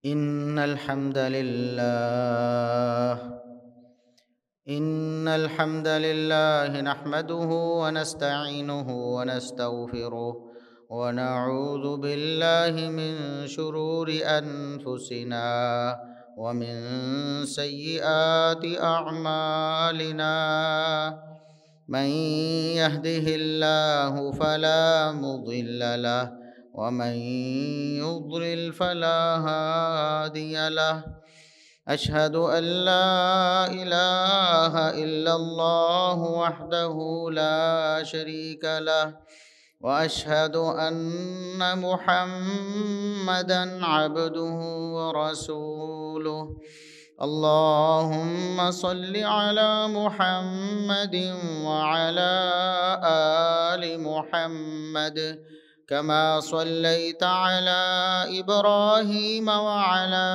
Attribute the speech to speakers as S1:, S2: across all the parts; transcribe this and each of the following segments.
S1: إن الحمد لله نحمده ونستعينه ونستغفره ونعوذ بالله من شرور أنفسنا ومن سيئات أعمالنا. من يهده الله فلا مضل له ومن يضلل فلا هادي له. أشهد أن لا إله إلا الله وحده لا شريك له وأشهد أن محمدًا عبده ورسوله. اللهم صل على محمد وعلى آل محمد كما صليت على إبراهيم وعلى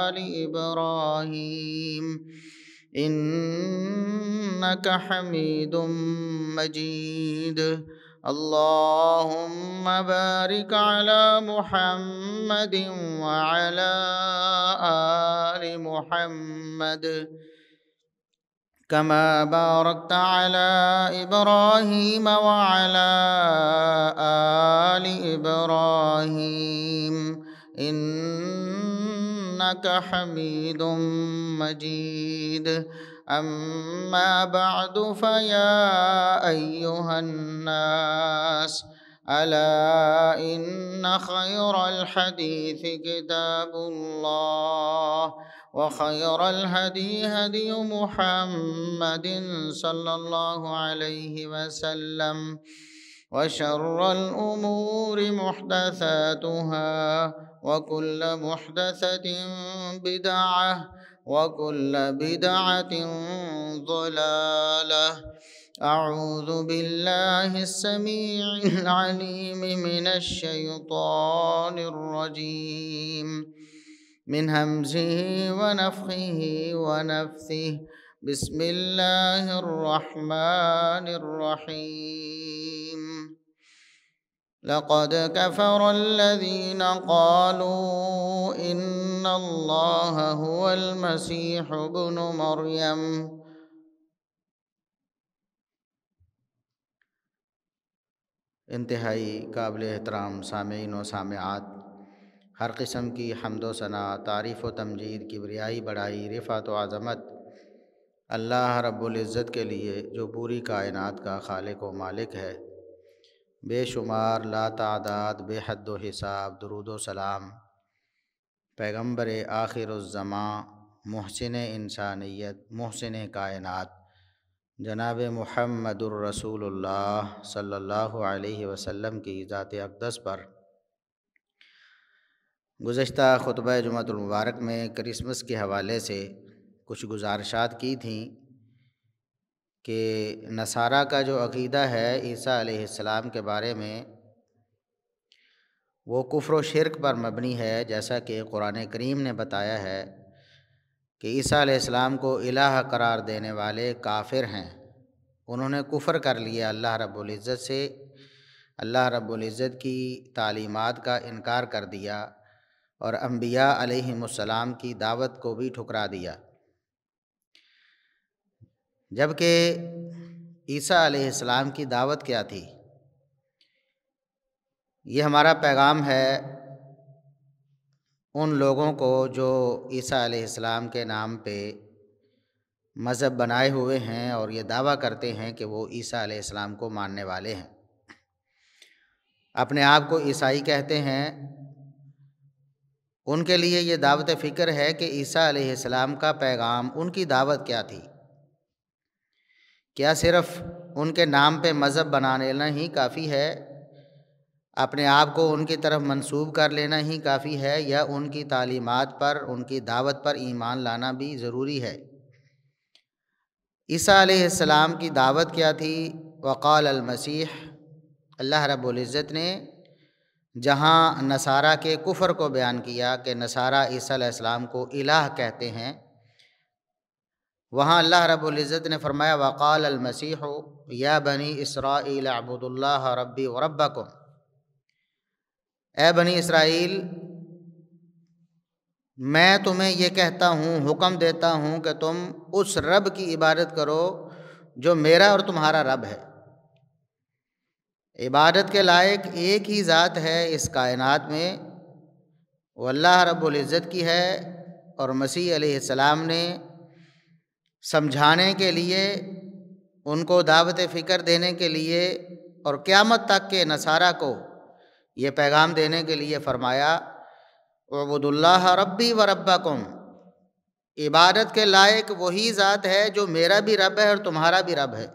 S1: آل إبراهيم إنك حميد مجيد. اللهم بارك على محمد وعلى آل محمد كما باركت على إبراهيم وعلى آل إبراهيم إنك حميد مجيد. أما بعد فيا أيها الناس ألا إن خير الحديث كتاب الله وخير الهدي هدي محمد صلى الله عليه وسلم وشر الأمور محدثاتها وكل محدثة بدعة وكل بدعة ضلالة. أعوذ بالله السميع العليم من الشيطان الرجيم من همزه ونفخه ونفثه. بسم الله الرحمن الرحيم. لقد كفر الذين قالوا إن الله هو المسيح ابن مريم. انتہائی قابل احترام سامعین و سامعات، ہر قسم کی حمد و ثنا، تعریف و تمجید، کبریائی، بڑائی، رفعت و عظمت اللہ رب العزت کے لیے جو پوری کائنات کا خالق و مالک ہے. بے شمار، لا تعداد، بے حد و حساب درود و سلام پیغمبر آخر الزماں، محسن انسانیت، محسن کائنات جناب محمد الرسول اللہ صلی اللہ علیہ وسلم کی ذات اقدس پر. گزشتہ خطبہ جمعۃ المبارک میں کرسمس کے حوالے سے کچھ گزارشات کی تھیں کہ نصارہ کا جو عقیدہ ہے عیسیٰ علیہ السلام کے بارے میں وہ کفر و شرک پر مبنی ہے، جیسا کہ قرآن کریم نے بتایا ہے کہ عیسیٰ علیہ السلام کو الہ قرار دینے والے کافر ہیں. انہوں نے کفر کر لیا اللہ رب العزت سے، اللہ رب العزت کی تعلیمات کا انکار کر دیا اور انبیاء علیہم السلام کی دعوت کو بھی ٹھکرا دیا. جبکہ عیسیٰ علیہ السلام کی دعوت کیا تھی؟ یہ ہمارا پیغام ہے ان لوگوں کو جو عیسیٰ علیہ السلام کے نام پہ مذہب بنائے ہوئے ہیں اور یہ دعویٰ کرتے ہیں کہ وہ عیسیٰ علیہ السلام کو ماننے والے ہیں، اپنے آپ کو عیسائی کہتے ہیں. ان کے لیے یہ دعوت فکر ہے کہ عیسیٰ علیہ السلام کا پیغام، ان کی دعوت کیا تھی؟ کیا صرف ان کے نام پہ مذہب بنا لینا ہی کافی ہے؟ اپنے آپ کو ان کی طرف منسوب کر لینا ہی کافی ہے، یا ان کی تعلیمات پر، ان کی دعوت پر ایمان لانا بھی ضروری ہے؟ عیسیٰ علیہ السلام کی دعوت کیا تھی؟ وقال المسیح. اللہ رب العزت نے جہاں نصارہ کے کفر کو بیان کیا کہ نصارہ عیسیٰ علیہ السلام کو الہ کہتے ہیں، وہاں اللہ رب العزت نے فرمایا وقال المسیح یا بنی اسرائیل اعبدوا اللہ ربی وربکم. اے بنی اسرائیل، میں تمہیں یہ کہتا ہوں، حکم دیتا ہوں کہ تم اس رب کی عبادت کرو جو میرا اور تمہارا رب ہے۔ عبادت کے لائق ایک ہی ذات ہے اس کائنات میں، وہ اللہ رب العزت کی ہے، اور مسیح علیہ السلام نے سمجھانے کے لیے، ان کو دعوت فکر دینے کے لیے، اور قیامت تک کے نصارہ کو یہ پیغام دینے کے لیے فرمایا اعبدوا اللہ ربی و ربکم، عبادت کے لائق وہی ذات ہے جو میرا بھی رب ہے اور تمہارا بھی رب ہے۔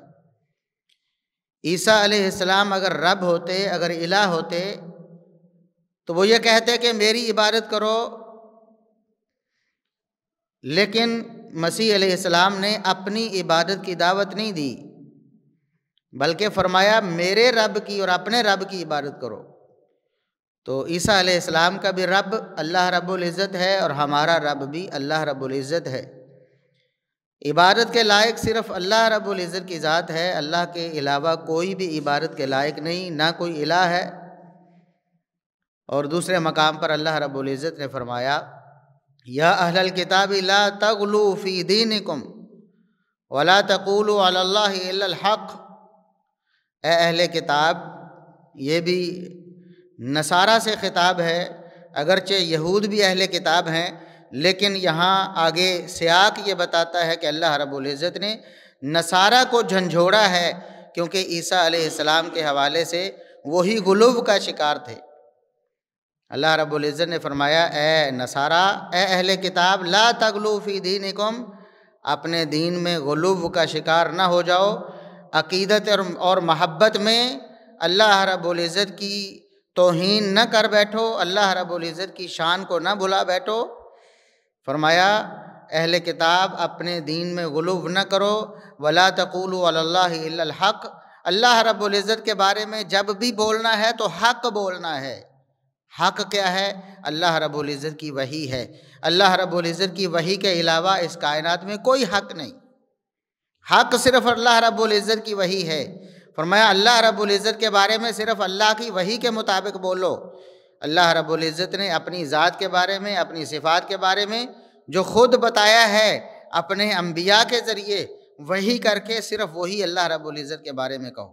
S1: عیسیٰ علیہ السلام اگر رب ہوتے، اگر الہ ہوتے، تو وہ یہ کہتے کہ میری عبادت کرو، لیکن مسیح علیہ السلام نے اپنی عبادت کی دعوت نہیں دی، بلکہ فرمایا میرے رب کی اور اپنے رب کی عبادت کرو۔ تو عیسیٰ علیہ السلام کا بھی رب اللہ رب العزت ہے، اور ہمارا رب بھی اللہ رب العزت ہے۔ عبادت کے لائق صرف اللہ رب العزت کی ذات ہے، اللہ کے علاوہ کوئی بھی عبادت کے لائق نہیں، نہ کوئی الہ ہے۔ اور دوسرے مقام پر اللہ رب العزت نے فرمایا یا اہل الکتاب لا تغلوا فی دینکم ولا تقولوا علی اللہ الا الحق، اے اہل کتاب، یہ بھی نصارہ سے خطاب ہے، اگرچہ یہود بھی اہل کتاب ہیں، لیکن یہاں آگے سیاق یہ بتاتا ہے کہ اللہ رب العزت نے نصارہ کو جھنجھوڑا ہے، کیونکہ عیسیٰ علیہ السلام کے حوالے سے وہی غلو کا شکار تھے۔ اللہ رب العزت نے فرمایا اے نصارہ، اے اہل کتاب، لا تغلوا فی دینکم، اپنے دین میں غلو کا شکار نہ ہو جاؤ، عقیدت اور محبت میں اللہ رب العزت کی توہین نہ کر بیٹھو، اللہ رب العزت کی شان کو نہ بھلا بیٹھو۔ فرمایا اہل کتاب اپنے دین میں غلو نہ کرو، ولا تقولوا علی اللہ الا الحق، اللہ رب العزت کے بارے میں جب بھی بولنا ہے تو حق بولنا ہے۔ حق کیا ہے؟ اللہ رب العزت کی وحی ہے۔ اللہ رب العزت کی وحی کے علاوہ اس کائنات میں کوئی حق نہیں، حق صرف اللہ رب العزت کی وحی ہے۔ فرمایا اللہ رب العزت کے بارے میں صرف اللہ کی وحی کے مطابق بولو۔ اللہ رب العزت نے اپنی ذات کے بارے میں، اپنی صفات کے بارے میں جو خود بتایا ہے اپنے انبیاء کے ذریعے، وحی کر کے صرف وہی اللہ رب العزت کے بارے میں کہو،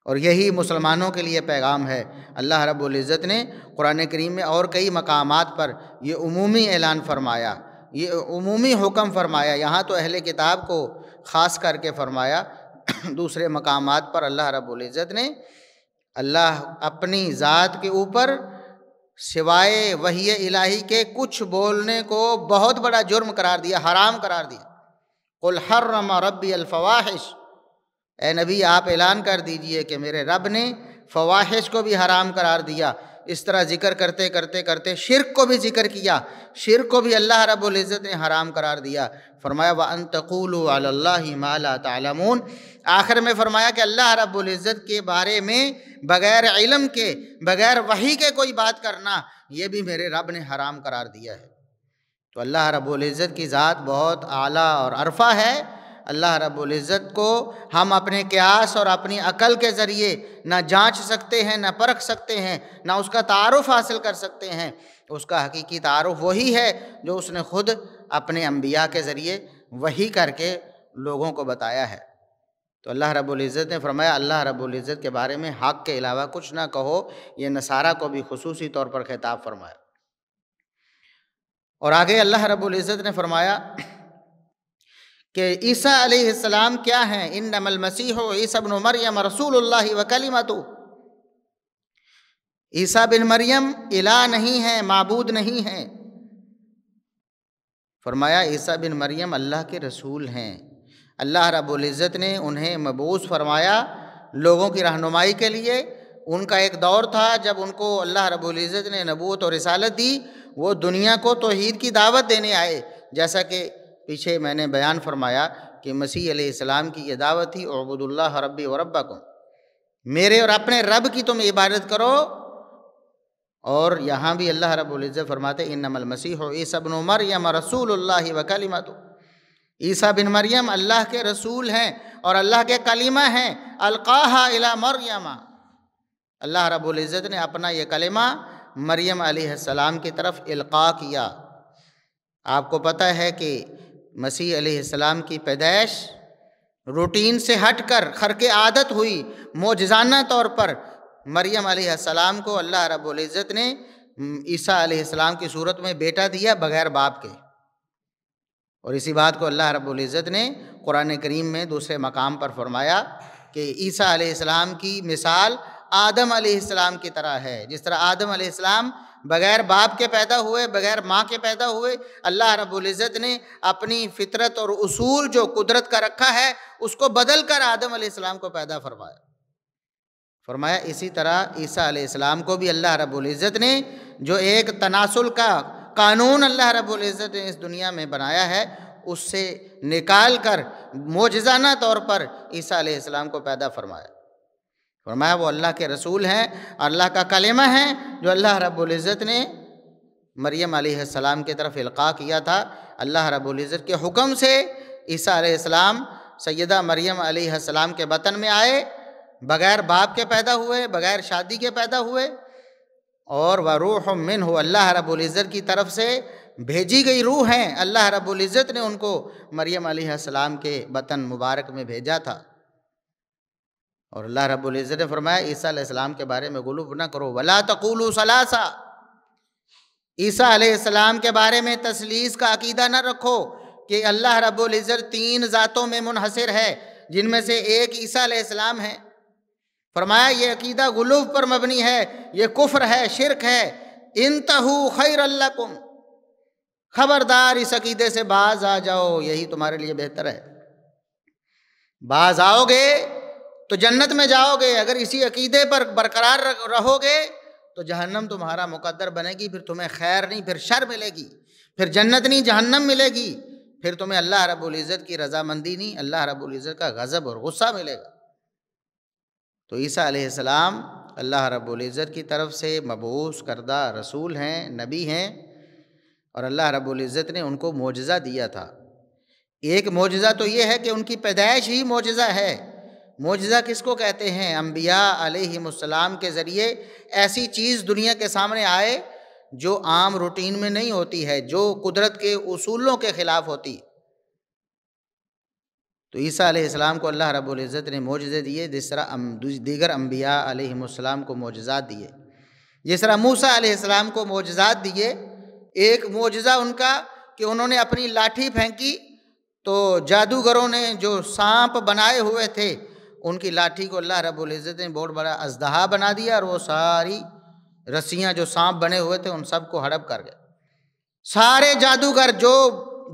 S1: اور یہی مسلمانوں کے لیے پیغام ہے۔ اللہ رب العزت نے قرآن کریم میں اور کئی مقامات پر یہ عمومی اعلان فرمایا، یہ عمومی حکم فرمایا، یہاں تو اہل کتاب کو خاص کر کے فرمایا، دوسرے مقامات پر اللہ رب العزت نے اللہ اپنی ذات کے اوپر سوائے وحی الہی کے کچھ بولنے کو بہت بڑا جرم قرار دیا، حرام قرار دیا۔ قل حرم ربی الفواحش، اے نبی آپ اعلان کر دیجئے کہ میرے رب نے فواحش کو بھی حرام قرار دیا۔ اس طرح ذکر کرتے کرتے کرتے شرک کو بھی ذکر کیا، شرک کو بھی اللہ رب العزت نے حرام قرار دیا۔ فرمایا وَأَن تَقُولُوا عَلَى اللَّهِ مَا لَا تَعْلَمُونَ، آخر میں فرمایا کہ اللہ رب العزت کے بارے میں بغیر علم کے، بغیر وحی کے کوئی بات کرنا، یہ بھی میرے رب نے حرام قرار دیا ہے۔ تو اللہ رب العزت کی ذات بہت اعلیٰ اور عرفہ ہے۔ اللہ رب العزت کو ہم اپنے قیاس اور اپنی عقل کے ذریعے نہ جانچ سکتے ہیں، نہ پرکھ سکتے ہیں، نہ اس کا تعارف حاصل کر سکتے ہیں۔ اس کا حقیقی تعارف وہی ہے جو اس نے خود اپنے انبیاء کے ذریعے وحی کر کے لوگوں کو بتایا ہے۔ تو اللہ رب العزت نے فرمایا اللہ رب العزت کے بارے میں حق کے علاوہ کچھ نہ کہو، یہ نصارہ کو بھی خصوصی طور پر خطاب فرمایا۔ اور آگے اللہ رب العزت نے فرمایا کہ عیسیٰ علیہ السلام کیا ہیں، انما المسیح عیسیٰ ابن مریم رسول اللہ وکلمتہ، عیسیٰ بن مریم الہ نہیں ہے، معبود نہیں ہے۔ فرمایا عیسیٰ بن مریم اللہ کے رسول ہیں، اللہ رب العزت نے انہیں مبعوث فرمایا لوگوں کی رہنمائی کے لیے۔ ان کا ایک دور تھا جب ان کو اللہ رب العزت نے نبوت اور رسالت دی، وہ دنیا کو توحید کی دعوت دینے آئے، جیسا کہ پیچھے میں نے بیان فرمایا کہ مسیح علیہ السلام کی یہ دعوت تھی اعبدوا اللہ ربی و ربکم، میرے اور اپنے رب کی تم عبادت کرو۔ اور یہاں بھی اللہ رب العزت فرماتے انما المسیح عیسیٰ ابن مریم رسول اللہ وکلمتہ، عیسیٰ بن مریم اللہ کے رسول ہیں اور اللہ کے کلمہ ہیں، القاہا الی مریم، اللہ رب العزت نے اپنا یہ کلمہ مریم علیہ السلام کی طرف القاء کیا، آپ کو پتہ ہے کہ مسیح علیہ السلام کی پیدائش روٹین سے ہٹ کر خرق عادت ہوئی۔ معجزانہ طور پر مریم علیہ السلام کو اللہ رب العزت نے عیسیٰ علیہ السلام کی صورت میں بیٹا دیا بغیر باپ کے، اور اسی بات کو اللہ رب العزت نے قرآن کریم میں دوسرے مقام پر فرمایا کہ عیسیٰ علیہ السلام کی مثال آدم علیہ السلام کی طرح ہے۔ جس طرح آدم علیہ السلام بغیر باپ کے پیدا ہوئے، بغیر ماں کے پیدا ہوئے، اللہ رب العزت نے اپنی فطرت اور اصول جو قدرت کا رکھا ہے اس کو بدل کر آدم علیہ السلام کو پیدا فرمایا اسی طرح عیسیٰ علیہ السلام کو بھی اللہ رب العزت نے جو ایک تناسل کا قانون اللہ رب العزت نے اس دنیا میں بنایا ہے اس سے نکال کر معجزانہ طور پر عیسیٰ علیہ السلام کو پیدا فرمایا وہ اللہ کے رسول ہیں، اللہ کا کلمہ ہے جو اللہ رب العزت نے مریم علیہ السلام کی طرف القاء کیا تھا۔ اللہ رب العزت کے حکم سے عیسیٰ علیہ السلام سیدہ مریم علیہ السلام کے بطن میں آئے، بغیر باپ کے پیدا ہوئے، بغیر شادی کے پیدا ہوئے، اور وروح منہ، اللہ رب العزت کی طرف سے بھیجی گئی روح ہیں۔ اللہ رب العزت نے ان کو مریم علیہ السلام کے بطن مبارک میں بھیجا تھا، اور اللہ رب العزت نے فرمایا عیسیٰ علیہ السلام کے بارے میں غلو نہ کرو، ولا تقولوا ثلاثہ، عیسیٰ علیہ السلام کے بارے میں تثلیث کا عقیدہ نہ رکھو کہ اللہ رب العزت 3 ذاتوں میں منحصر ہے جن میں سے ایک عیسیٰ علیہ السلام ہے۔ فرمایا یہ عقیدہ غلو پر مبنی ہے، یہ کفر ہے، شرک ہے۔ انتہوا خیر لکم، خبردار اس عقیدے سے باز آ جاؤ، یہی تمہارے لیے بہتر ہے۔ باز آؤ گے تو جنت میں جاؤ گے، اگر اسی عقیدے پر برقرار رہو گے تو جہنم تمہارا مقدر بنے گی، پھر تمہیں خیر نہیں پھر شر ملے گی، پھر جنت نہیں جہنم ملے گی، پھر تمہیں اللہ رب العزت کی رضامندی نہیں، اللہ رب العزت کا غضب اور غصہ ملے گا۔ تو عیسیٰ علیہ السلام اللہ رب العزت کی طرف سے مبعوث کردہ رسول ہیں، نبی ہیں، اور اللہ رب العزت نے ان کو معجزہ دیا تھا۔ ایک معجزہ تو یہ ہے کہ ان کی پیدائش ہی معجزہ ہے۔ معجزہ کس کو کہتے ہیں؟ انبیاء علیہم السلام کے ذریعے ایسی چیز دنیا کے سامنے آئے جو عام روٹین میں نہیں ہوتی ہے، جو قدرت کے اصولوں کے خلاف ہوتی۔ تو عیسیٰ علیہ السلام کو اللہ رب العزت نے معجزے دیے، جس طرح دیگر انبیاء علیہم السلام کو معجزات دیے۔ جس طرح موسیٰ علیہ السلام کو معجزات دیے، ایک معجزہ ان کا کہ انہوں نے اپنی لاٹھی پھینکی تو جادوگروں نے جو سانپ بنائے ہوئے تھے ان کی لاٹھی کو اللہ رب العزت نے بہت بڑا اژدہا بنا دیا، اور وہ ساری رسیاں جو سانپ بنے ہوئے تھے ان سب کو ہڑپ کر گئے۔ سارے جادوگر جو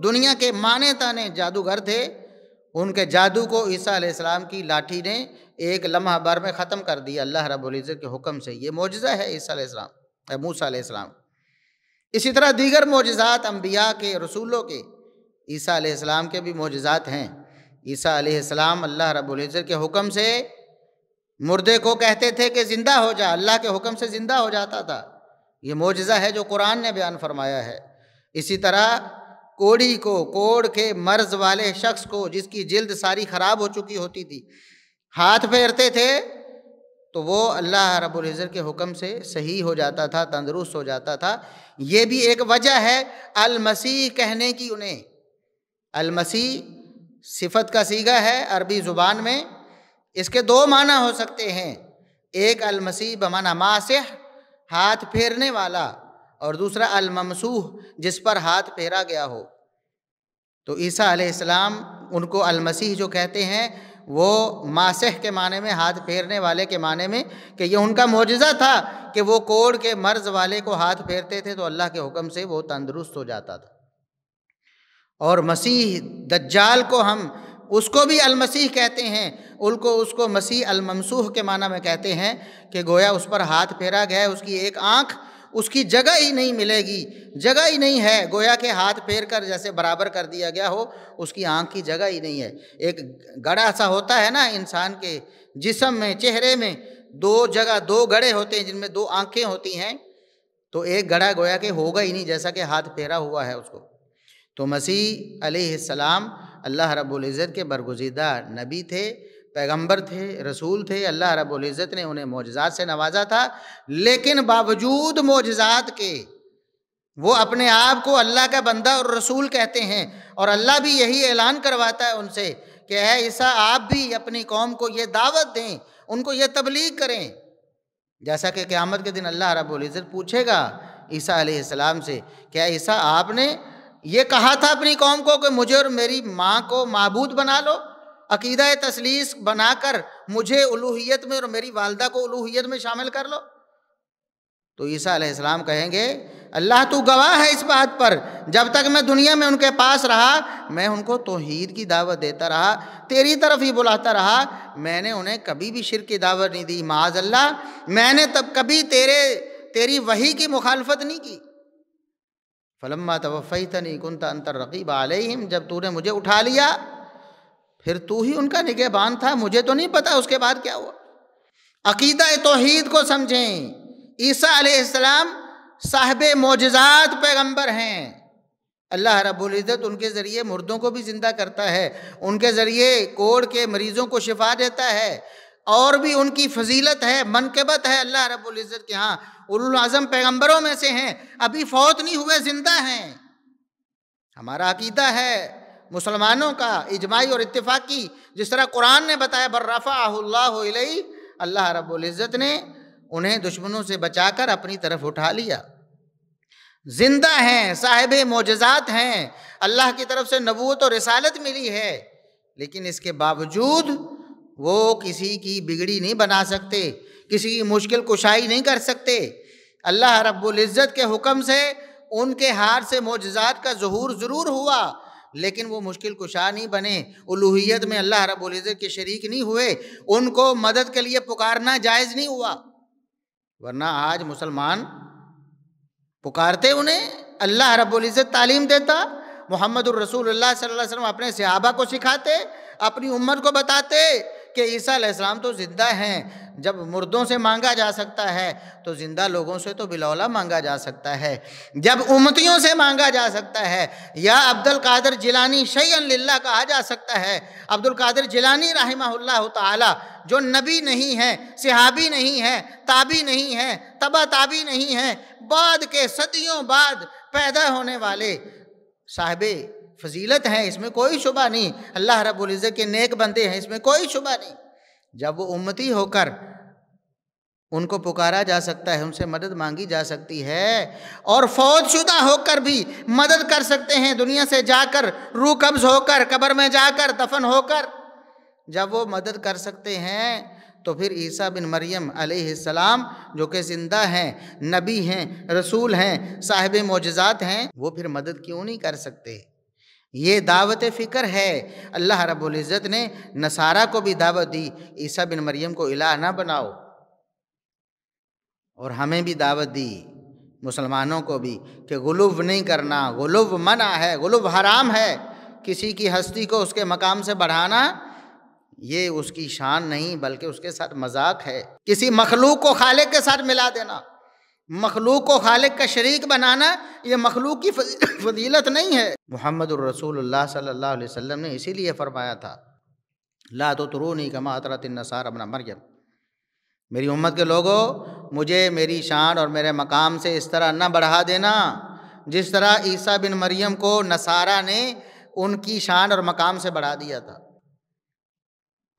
S1: دنیا کے مانے تانے جادوگر تھے ان کے جادو کو عیسیٰ علیہ السلام کی لاٹھی نے ایک لمحہ بھر میں ختم کر دیا اللہ رب العزت کے حکم سے۔ یہ معجزہ ہے عیسیٰ علیہ السلام، موسیٰ علیہ السلام۔ اسی طرح دیگر معجزات انبیاء کے، رسولوں کے، عیسیٰ علیہ السلام کے بھی معجزات ہیں۔ عیسیٰ علیہ السلام اللہ رب العزت کے حکم سے مردے کو کہتے تھے کہ زندہ ہو جا، اللہ کے حکم سے زندہ ہو جاتا تھا۔ یہ معجزہ ہے جو قرآن نے بیان فرمایا ہے۔ اسی طرح کوڑی کو، کوڑ کے مرض والے شخص کو جس کی جلد ساری خراب ہو چکی ہوتی تھی، ہاتھ پھیرتے تھے تو وہ اللہ رب العزت کے حکم سے صحیح ہو جاتا تھا، تندرست ہو جاتا تھا۔ یہ بھی ایک وجہ ہے المسیح کہنے کی انہیں۔ المسیح صفت کا صیغہ ہے عربی زبان میں، اس کے 2 معنی ہو سکتے ہیں، ایک المسیح بمعنی ماسح، ہاتھ پھیرنے والا، اور دوسرا الممسوح، جس پر ہاتھ پھیرا گیا ہو۔ تو عیسیٰ علیہ السلام ان کو المسیح جو کہتے ہیں وہ ماسح کے معنی میں، ہاتھ پھیرنے والے کے معنی میں، کہ یہ ان کا معجزہ تھا کہ وہ کوڑ کے مرض والے کو ہاتھ پھیرتے تھے تو اللہ کے حکم سے وہ تندرست ہو جاتا تھا۔ اور مسیح دجال کو ہم اس کو بھی المسیح کہتے ہیں، اس کو مسیح الممسوح کے معنی میں کہتے ہیں کہ گویا اس پر ہاتھ پھیرا گیا ہے، اس کی ایک آنکھ اس کی جگہ ہی نہیں ملے گی، جگہ ہی نہیں ہے، گویا کہ ہاتھ پھیر کر جیسے برابر کر دیا گیا ہو، اس کی آنکھ کی جگہ ہی نہیں ہے۔ ایک گڑھا سا ہوتا ہے نا انسان کے جسم میں، چہرے میں 2 جگہ 2 گڑھے ہوتے ہیں جن میں 2 آنکھیں ہوتی ہیں، تو ایک گڑھا گویا کہ ہوگا ہی نہیں جیسا کہ ہاتھ پھیرا ہوا ہے اس کو۔ تو مسیح علیہ السلام اللہ رب العزت کے برگزیدہ نبی تھے، پیغمبر تھے، رسول تھے۔ اللہ رب العزت نے انہیں معجزات سے نوازا تھا، لیکن باوجود معجزات کے وہ اپنے آپ کو اللہ کا بندہ اور رسول کہتے ہیں، اور اللہ بھی یہی اعلان کرواتا ہے ان سے کہ اے عیسیٰ آپ بھی اپنی قوم کو یہ دعوت دیں، ان کو یہ تبلیغ کریں۔ جیسا کہ قیامت کے دن اللہ رب العزت پوچھے گا عیسیٰ علیہ السلام سے کہ اے عیسیٰ آپ نے یہ کہا تھا اپنی قوم کو کہ مجھے اور میری ماں کو معبود بنا لو، عقیدہ تثلیث بنا کر مجھے الوہیت میں اور میری والدہ کو الوہیت میں شامل کر لو۔ تو عیسیٰ علیہ السلام کہیں گے اللہ تو گواہ ہے اس بات پر، جب تک میں دنیا میں ان کے پاس رہا میں ان کو توحید کی دعوت دیتا رہا، تیری طرف ہی بلاتا رہا، میں نے انہیں کبھی بھی شرک کی دعوت نہیں دی، معاذ اللہ میں نے تب کبھی تیری وحی کی مخالفت نہیں کی۔ فلما توفیتنی کنت انت الرقیب علیہم، جب تو نے مجھے اٹھا لیا پھر تو ہی ان کا نگہبان تھا، مجھے تو نہیں پتا اس کے بعد کیا ہوا۔ عقیدہ توحید کو سمجھیں۔ عیسیٰ علیہ السلام صاحب معجزات پیغمبر ہیں، اللہ رب العزت ان کے ذریعے مردوں کو بھی زندہ کرتا ہے، ان کے ذریعے کوڑ کے مریضوں کو شفا دیتا ہے، اور بھی ان کی فضیلت ہے، منقبت ہے اللہ رب العزت کے ہاں، اولو العزم پیغمبروں میں سے ہیں، ابھی فوت نہیں ہوئے، زندہ ہیں۔ ہمارا عقیدہ ہے مسلمانوں کا اجماعی اور اتفاقی، جس طرح قرآن نے بتایا بر رفعہ اللہ الیہ، اللہ رب العزت نے انہیں دشمنوں سے بچا کر اپنی طرف اٹھا لیا، زندہ ہیں، صاحب معجزات ہیں، اللہ کی طرف سے نبوت اور رسالت ملی ہے، لیکن اس کے باوجود وہ کسی کی بگڑی نہیں بنا سکتے، کسی کی مشکل کشائی نہیں کر سکتے۔ اللہ رب العزت کے حکم سے ان کے ہاتھ سے معجزات کا ظہور ضرور ہوا، لیکن وہ مشکل کشا نہیں بنے، الوہیت میں اللہ رب العزت کے شریک نہیں ہوئے، ان کو مدد کے لیے پکارنا جائز نہیں ہوا، ورنہ آج مسلمان پکارتے انہیں، اللہ رب العزت تعلیم دیتا، محمد الرسول اللہ صلی اللہ علیہ وسلم اپنے صحابہ کو سکھاتے، اپنی امت کو بتاتے کہ عیسیٰ علیہ السلام تو زندہ ہیں، جب مردوں سے مانگا جا سکتا ہے تو زندہ لوگوں سے تو بلاولا مانگا جا سکتا ہے، جب امتیوں سے مانگا جا سکتا ہے، یا عبد القادر جیلانی شیئا للہ کہا جا سکتا ہے۔ عبد القادر جیلانی رحمہ اللہ تعالی جو نبی نہیں ہے، صحابی نہیں ہے، تابعی نہیں ہے، تبع تابعی نہیں ہے، بعد کے صدیوں بعد پیدا ہونے والے صاحب فضیلت ہیں، اس میں کوئی شبہ نہیں، اللہ رب العزت کے نیک بندے ہیں، اس میں کوئی شبہ نہیں۔ جب وہ امتی ہو کر ان کو پکارا جا سکتا ہے، ان سے مدد مانگی جا سکتی ہے، اور فوت شدہ ہو کر بھی مدد کر سکتے ہیں، دنیا سے جا کر، روح قبض ہو کر، قبر میں جا کر، دفن ہو کر جب وہ مدد کر سکتے ہیں، تو پھر عیسیٰ بن مریم علیہ السلام جو کہ زندہ ہیں، نبی ہیں، رسول ہیں، صاحب معجزات ہیں، وہ پھر مدد کیوں نہیں کر سکتے؟ یہ دعوت فکر ہے۔ اللہ رب العزت نے نصارہ کو بھی دعوت دی عیسیٰ بن مریم کو الہ نہ بناؤ، اور ہمیں بھی دعوت دی مسلمانوں کو بھی کہ غلو نہیں کرنا، غلو منع ہے، غلو حرام ہے، کسی کی ہستی کو اس کے مقام سے بڑھانا یہ اس کی شان نہیں بلکہ اس کے ساتھ مذاق ہے، کسی مخلوق کو خالق کے ساتھ ملا دینا، مخلوق کو خالق کا شریک بنانا یہ مخلوق کی فضیلت نہیں ہے۔ محمد الرسول اللہ صلی اللہ علیہ وسلم نے اسی لیے فرمایا تھا لا تطرونی کما اطرت النصارى ابن مریم، میری امت کے لوگوں مجھے میری شان اور میرے مقام سے اس طرح نہ بڑھا دینا جس طرح عیسیٰ بن مریم کو نصارہ نے ان کی شان اور مقام سے بڑھا دیا تھا۔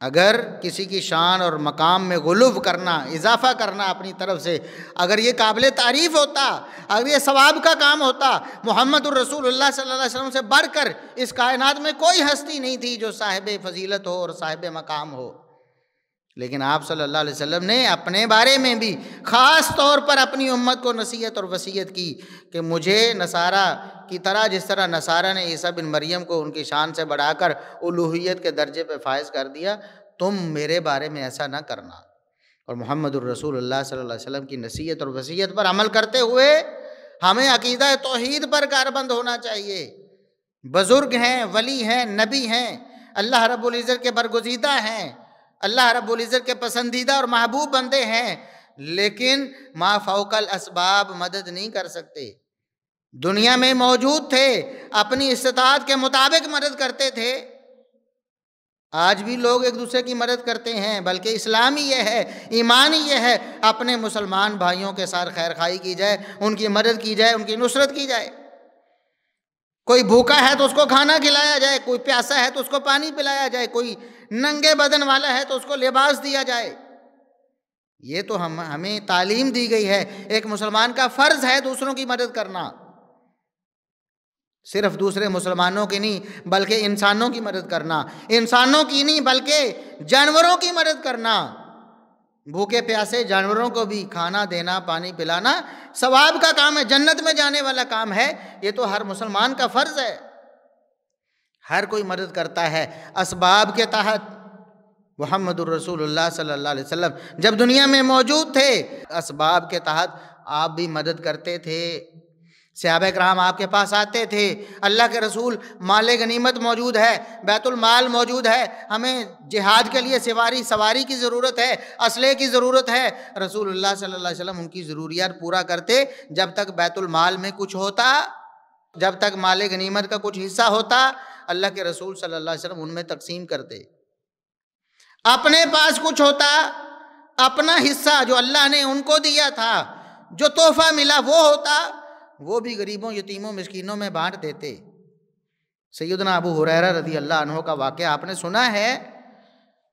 S1: اگر کسی کی شان اور مقام میں غلو کرنا، اضافہ کرنا اپنی طرف سے، اگر یہ قابل تعریف ہوتا، اگر یہ ثواب کا کام ہوتا، محمد الرسول اللہ صلی اللہ علیہ وسلم سے بڑھ کر اس کائنات میں کوئی ہستی نہیں تھی جو صاحب فضیلت ہو اور صاحب مقام ہو، لیکن آپ صلی اللہ علیہ وسلم نے اپنے بارے میں بھی خاص طور پر اپنی امت کو نصیحت اور وصیت کی کہ مجھے نصارہ کی طرح، جس طرح نصارہ نے عیسیٰ بن مریم کو ان کی شان سے بڑھا کر الوہیت کے درجے پہ فائز کر دیا، تم میرے بارے میں ایسا نہ کرنا۔ اور محمد الرسول اللہ صلی اللہ علیہ وسلم کی نصیحت اور وصیت پر عمل کرتے ہوئے ہمیں عقیدہ توحید پر کاربند ہونا چاہیے۔ بزرگ ہیں، ولی ہیں، نبی ہیں، اللہ رب العزت کے برگزیدہ ہیں، اللہ رب العزت کے پسندیدہ اور محبوب بندے ہیں، لیکن ما فوق الاسباب مدد نہیں کر سکتے۔ دنیا میں موجود تھے، اپنی استطاعت کے مطابق مدد کرتے تھے، آج بھی لوگ ایک دوسرے کی مدد کرتے ہیں، بلکہ اسلام ہی یہ ہے، ایمان ہی یہ ہے، اپنے مسلمان بھائیوں کے ساتھ خیر خواہی کی جائے، ان کی مدد کی جائے، ان کی نصرت کی جائے۔ کوئی بھوکا ہے تو اس کو کھانا کھلایا جائے، کوئی پیاسا ہے تو اس کو پانی پلایا جائے، کوئی ننگے بدن والا ہے تو اس کو لباس دیا جائے۔ یہ تو ہمیں تعلیم دی گئی ہے۔ ایک مسلمان کا فرض ہے دوسروں کی مدد کرنا، صرف دوسرے مسلمانوں کی نہیں بلکہ انسانوں کی مدد کرنا، انسانوں کی نہیں بلکہ جانوروں کی مدد کرنا۔ بھوکے پیاسے جانوروں کو بھی کھانا دینا، پانی پلانا ثواب کا کام ہے، جنت میں جانے والا کام ہے۔ یہ تو ہر مسلمان کا فرض ہے، ہر کوئی مدد کرتا ہے اسباب کے تحت۔ محمد الرسول اللہ صلی اللہ علیہ وسلم جب دنیا میں موجود تھے، اسباب کے تحت آپ بھی مدد کرتے تھے۔ صحابہ کرام آپ کے پاس آتے تھے، اللہ کے رسول مال غنیمت موجود ہے، بیت المال موجود ہے، ہمیں جہاد کے لیے سواری کی ضرورت ہے، اسلحے کی ضرورت ہے۔ رسول اللہ صلی اللہ علیہ وسلم ان کی ضروریات پورا کرتے۔ جب تک بیت المال میں کچھ ہوتا، جب تک مال غنیمت کا کچھ حصہ ہوتا، اللہ کے رسول صلی اللہ علیہ وسلم ان میں تقسیم کرتے۔ اپنے پاس کچھ ہوتا، اپنا حصہ جو اللہ نے ان کو دیا تھا، جو تحفہ ملا وہ ہوتا، وہ بھی غریبوں، یتیموں، مسکینوں میں بانٹ دیتے۔ سیدنا ابو ہریرہ رضی اللہ عنہ کا واقعہ آپ نے سنا ہے،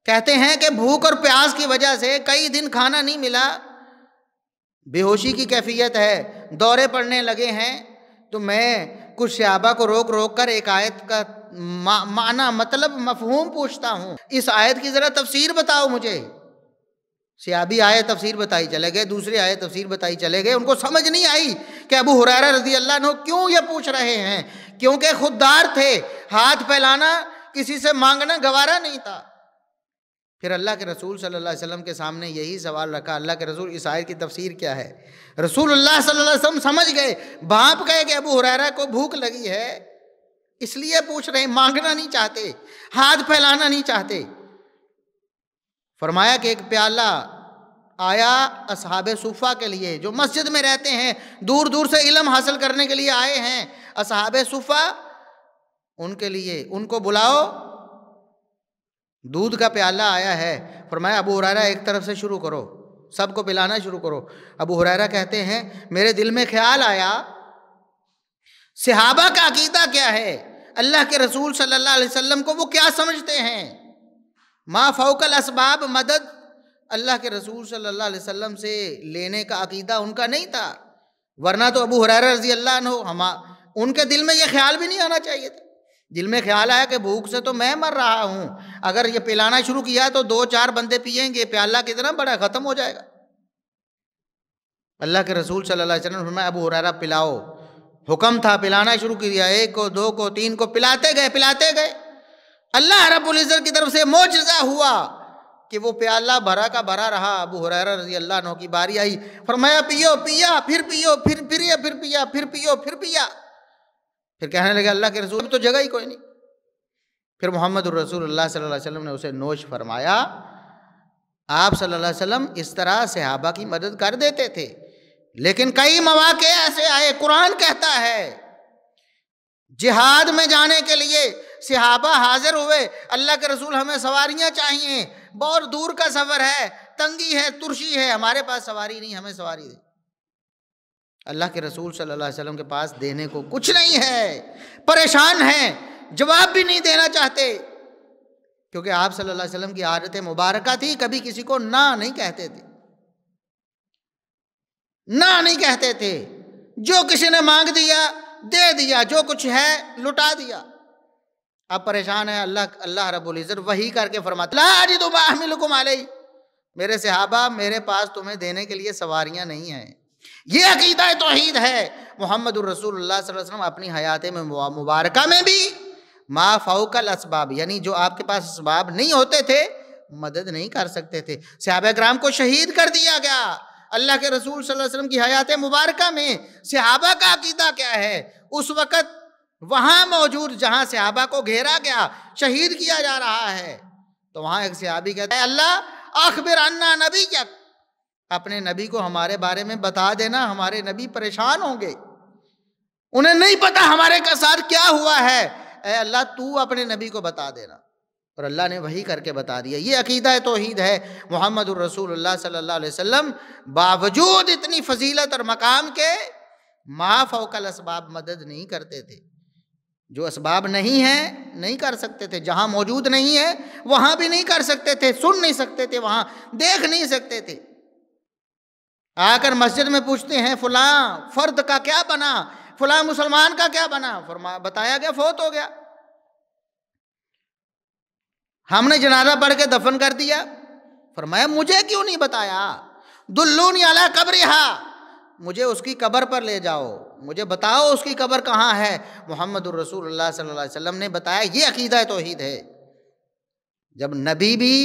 S1: کہتے ہیں کہ بھوک اور پیاس کی وجہ سے کئی دن کھانا نہیں ملا، بے ہوشی کی کیفیت ہے، دورے پڑنے لگے ہیں، تو میں کچھ صحابہ کو روک روک کر ایک آیت کا معنی، مطلب، مفہوم پوچھتا ہوں، اس آیت کی ذرا تفسیر بتاؤ مجھے۔ صحابی آئے تفسیر بتائی چلے گئے، دوسرے آئے تفسیر بتائی چلے گئے، ان کو سمجھ نہیں آئی کہ ابو ہریرہ رضی اللہ عنہ کیوں یہ پوچھ رہے ہیں، کیونکہ خوددار تھے، ہاتھ پھیلانا، کسی سے مانگنا گوارا نہیں تھا۔ پھر اللہ کے رسول صلی اللہ علیہ وسلم کے سامنے یہی سوال رکھا، اللہ کے رسول اس آیت کی تفسیر کیا ہے؟ رسول اللہ صلی اللہ علیہ وسلم سمجھ گئے، بھانپ گئے کہ ابو ہریرہ کو بھوک لگی ہے، اس لیے پوچھ رہے ہیں، مانگنا نہیں چاہتے، ہاتھ پھیلانا نہیں چاہتے۔ فرمایا کہ ایک پیالہ آیا اصحاب صفہ کے لیے، جو مسجد میں رہتے ہیں، دور دور سے علم حاصل کرنے کے لیے آئے ہیں، اصحاب صفہ، ان کے لیے، ان کو بلاؤ، دودھ کا پیالہ آیا ہے۔ فرمایا ابو ہریرہ ایک طرف سے شروع کرو، سب کو پلانا شروع کرو۔ ابو ہریرہ کہتے ہیں میرے دل میں خیال آیا، صحابہ کا عقیدہ کیا ہے، اللہ کے رسول صلی اللہ علیہ وسلم کو وہ کیا سمجھتے ہیں؟ ما فوق الاسباب مدد اللہ کے رسول صلی اللہ علیہ وسلم سے لینے کا عقیدہ ان کا نہیں تھا، ورنہ تو ابو ہریرہ رضی اللہ عنہ ان کے دل میں یہ خیال بھی نہیں آنا چاہیے تھا۔ دل میں خیال آیا کہ بھوک سے تو میں مر رہا ہوں، اگر یہ پلانا شروع کیا تو 2-4 بندے پیئیں گے، پیالہ کتنا بڑا ختم ہو جائے گا۔ اللہ کے رسول صلی اللہ علیہ وسلم نے فرمایا ابو ہریرہ پلاؤ، حکم تھا، پلانا شروع کیا، 1 کو 2 کو 3 کو، پلاتے گئے۔ اللہ رب العزت کی طرف سے معجزہ ہوا کہ وہ پیالہ بھرا کا بھرا رہا۔ ابو ہریرہ رضی اللہ عنہ کی باری آئی، فرمایا پیا، پھر پیو، پھر پیا، پھر پیو، پھر پیا۔ پھر کہنے لگے اللہ کے رسول تو جگہ ہی کوئی نہیں۔ پھر محمد الرسول اللہ صلی اللہ علیہ وسلم نے اسے نوش فرمایا۔ آپ صلی اللہ علیہ وسلم اس طرح صحابہ کی مدد کر دیتے تھے، لیکن کئی مواقع ایسے آئے، قرآن کہتا ہے جہاد میں جانے کے لیے صحابہ حاضر ہوئے، اللہ کے رسول ہمیں سواریاں چاہیے، بہت دور کا سفر ہے، تنگی ہے، ترشی ہے، ہمارے پاس سواری نہیں، ہمیں سواری دے۔ اللہ کے رسول صلی اللہ علیہ وسلم کے پاس دینے کو کچھ نہیں ہے، پریشان ہیں، جواب بھی نہیں دینا چاہتے، کیونکہ آپ صلی اللہ علیہ وسلم کی عادت مبارکہ تھی، کبھی کسی کو نہ نہیں کہتے تھے، نہ نہیں کہتے تھے، جو کسی نے مانگ دیا دے دیا، جو کچھ ہے لٹا دیا۔ اب پریشان ہے، اللہ رب العزت وحی کر کے فرماتا لا اجد ما احملکم علیہ، میرے صحابہ میرے پاس تمہیں دینے کے لیے سواریاں نہیں ہیں۔ یہ عقیدہ توحید ہے۔ محمد الرسول اللہ صلی اللہ علیہ وسلم اپنی حیات میں مبارکہ میں بھی ما فوق الاسباب، یعنی جو آپ کے پاس اسباب نہیں ہوتے تھے، مدد نہیں کر سکتے تھے۔ صحابہ کرام کو شہید کر دیا گیا اللہ کے رسول صلی اللہ علیہ وسلم کی حیات مبارکہ میں۔ صحابہ کا عقیدہ کیا ہے؟ اس وقت وہاں موجود جہاں صحابہ کو گھیرا گیا، شہید کیا جا رہا ہے، تو وہاں ایک صحابی کہتا ہے اللہ اخبر عنا نبیک، اپنے نبی کو ہمارے بارے میں بتا دینا، ہمارے نبی پریشان ہوں گے، انہیں نہیں پتا ہمارے کے ساتھ کیا ہوا ہے، اے اللہ تو اپنے نبی کو بتا دینا۔ اور اللہ نے وہی کر کے بتا دیا. یہ عقیدہ توحید ہے. محمد الرسول اللہ صلی اللہ علیہ وسلم باوجود اتنی فضیلت اور مقام کے ما فوق الاسباب مدد نہیں کرتے تھے. جو اسباب نہیں ہیں نہیں کر سکتے تھے. جہاں موجود نہیں ہے وہاں بھی نہیں کر سکتے تھے. سن نہیں سکتے تھے, وہاں دیکھ نہیں سکتے تھے. آ کر مسجد میں پوچھتے ہیں فلاں فرد کا کیا بنا, فلاں مسلمان کا کیا بنا, بتایا گیا فوت ہو گیا. ہم نے جنازہ پڑھ کے دفن کر دیا. فرمایا مجھے کیوں نہیں بتایا؟ دلونی علی قبرہا, مجھے اس کی قبر پر لے جاؤ, مجھے بتاؤ اس کی قبر کہاں ہے. محمد الرسول اللہ صلی اللہ علیہ وسلم نے بتایا. یہ عقیدہ توحید ہے. جب نبی بھی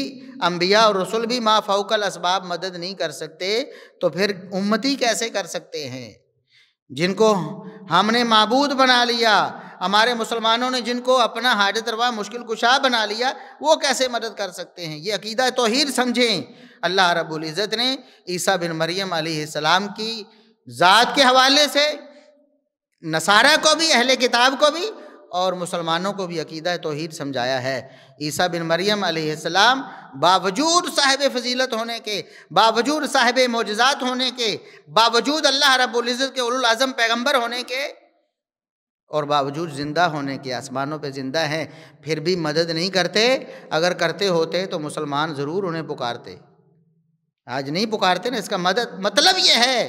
S1: انبیاء اور رسول بھی ما فوق الاسباب مدد نہیں کر سکتے تو پھر امتی کیسے کر سکتے ہیں؟ جن کو ہم نے معبود بنا لیا, ہمارے مسلمانوں نے جن کو اپنا حاجت روا مشکل کشا بنا لیا, وہ کیسے مدد کر سکتے ہیں؟ یہ عقیدہ توحید سمجھیں. اللہ رب العزت نے عیسیٰ بن مریم علیہ السلام کی ذات کے حوالے سے نصارہ کو بھی, اہل کتاب کو بھی اور مسلمانوں کو بھی عقیدہ توحید سمجھایا ہے. عیسیٰ بن مریم علیہ السلام باوجود صاحب فضیلت ہونے کے, باوجود صاحب معجزات ہونے کے, باوجود اللہ رب العزت کے اولو العزم پیغمبر ہونے کے اور باوجود زندہ ہونے کے, آسمانوں پہ زندہ ہیں, پھر بھی مدد نہیں کرتے. اگر کرتے ہوتے تو مسلمان ضرور انہیں پکارتے. آج نہیں پکارتے نا. اس کا مطلب یہ ہے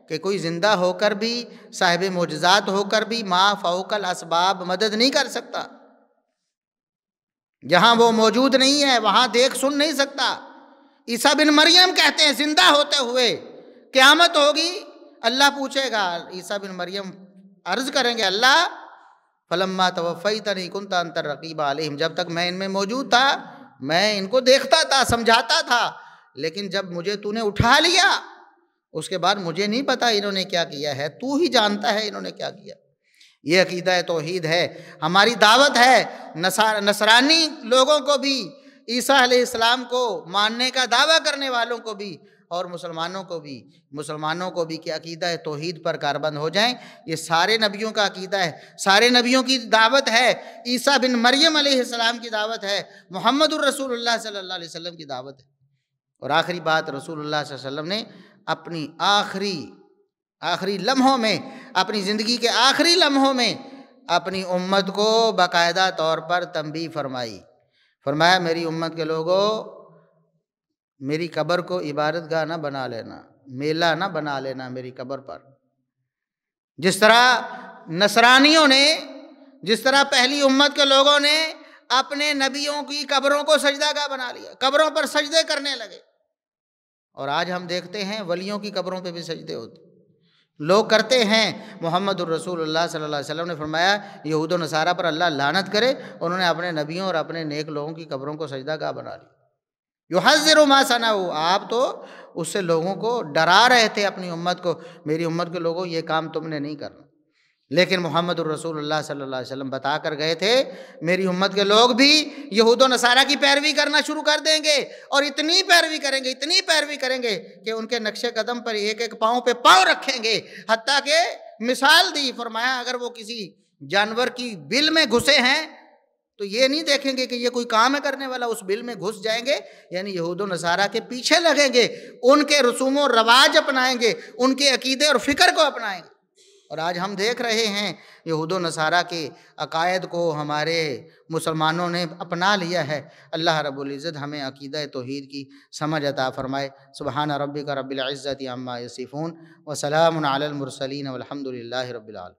S1: کہ کوئی زندہ ہو کر بھی, صاحب معجزات ہو کر بھی ما فوق الاسباب مدد نہیں کر سکتا. جہاں وہ موجود نہیں ہے وہاں دیکھ سن نہیں سکتا. عیسیٰ بن مریم کہتے ہیں زندہ ہوتے ہوئے قیامت ہوگی, اللہ پوچھے گا. عیسیٰ بن مریم عرض کریں گے اللہ فلما توفیتنی کنت انت الرقیب علیہم, جب تک میں ان میں موجود تھا میں ان کو دیکھتا تھا, سمجھاتا تھا, لیکن جب مجھے تو نے اٹھا لیا اس کے بعد مجھے نہیں پتا انہوں نے کیا کیا ہے, تو ہی جانتا ہے انہوں نے کیا کیا. یہ عقیدہ توحید ہے. ہماری دعوت ہے نصرانی لوگوں کو بھی, عیسیٰ علیہ السلام کو ماننے کا دعویٰ کرنے والوں کو بھی اور مسلمانوں کو بھی کہ عقیدہ توحید پر کاربند ہو جائیں. یہ سارے نبیوں کا عقیدہ ہے, سارے نبیوں کی دعوت ہے. عیسیٰ بن مریم علیہ السلام کی دعوت ہے, محمد الرسول اللہ صلی اللہ علیہ وسلم کی دعوت ہے. اور آخری بات, رسول اللہ صلی اللہ علیہ وسلم نے اپنی آخری لمحوں میں, اپنی زندگی کے آخری لمحوں میں اپنی امت کو باقاعدہ طور پر تنبیہ فرمائی. فرمایا میری امت کے لوگوں, میری قبر کو عبادت گاہ نہ بنا لینا, میلہ نہ بنا لینا میری قبر پر. جس طرح نصرانیوں نے, جس طرح پہلی امت کے لوگوں نے اپنے نبیوں کی قبروں کو سجدہ گاہ بنا لیا, قبروں پر سجدے کرنے لگے. اور آج ہم دیکھتے ہیں ولیوں کی قبروں پہ بھی سجدے ہوتے لوگ کرتے ہیں. محمد الرسول اللہ صلی اللہ علیہ وسلم نے فرمایا یہود و نصارہ پر اللہ لعنت کرے, انہوں نے اپنے نبیوں اور اپنے نیک لوگوں کی قبروں کو سجدہ گاہ بنا لی. یحذر ما صنعوا, آپ تو اس سے لوگوں کو ڈرا رہے تھے اپنی امت کو, میری امت کے لوگوں یہ کام تم نے نہیں کرنا. لیکن محمد الرسول اللہ صلی اللہ علیہ وسلم بتا کر گئے تھے میری امت کے لوگ بھی یہود و نصارہ کی پیروی کرنا شروع کر دیں گے, اور اتنی پیروی کریں گے کہ ان کے نقش قدم پر ایک ایک پاؤں پہ پاؤں رکھیں گے. حتیٰ کہ مثال دی, فرمایا اگر وہ کسی جانور کی بل میں گھسے ہیں تو یہ نہیں دیکھیں گے کہ یہ کوئی کام ہے کرنے والا, اس بل میں گھس جائیں گے. یعنی یہود و نصارہ کے پیچھے لگیں گے, ان کے رسوم و رواج اپنائیں گے, ان کے عقیدے اور فکر کو اپنائیں گے. اور آج ہم دیکھ رہے ہیں یہود و نصارہ کے عقائد کو ہمارے مسلمانوں نے اپنا لیا ہے. اللہ رب العزت ہمیں عقیدہ توحید کی سمجھ عطا فرمائے. سبحان ربک رب العزت عما یصفون وسلام علی المرسلین والحمد للہ رب العالمین.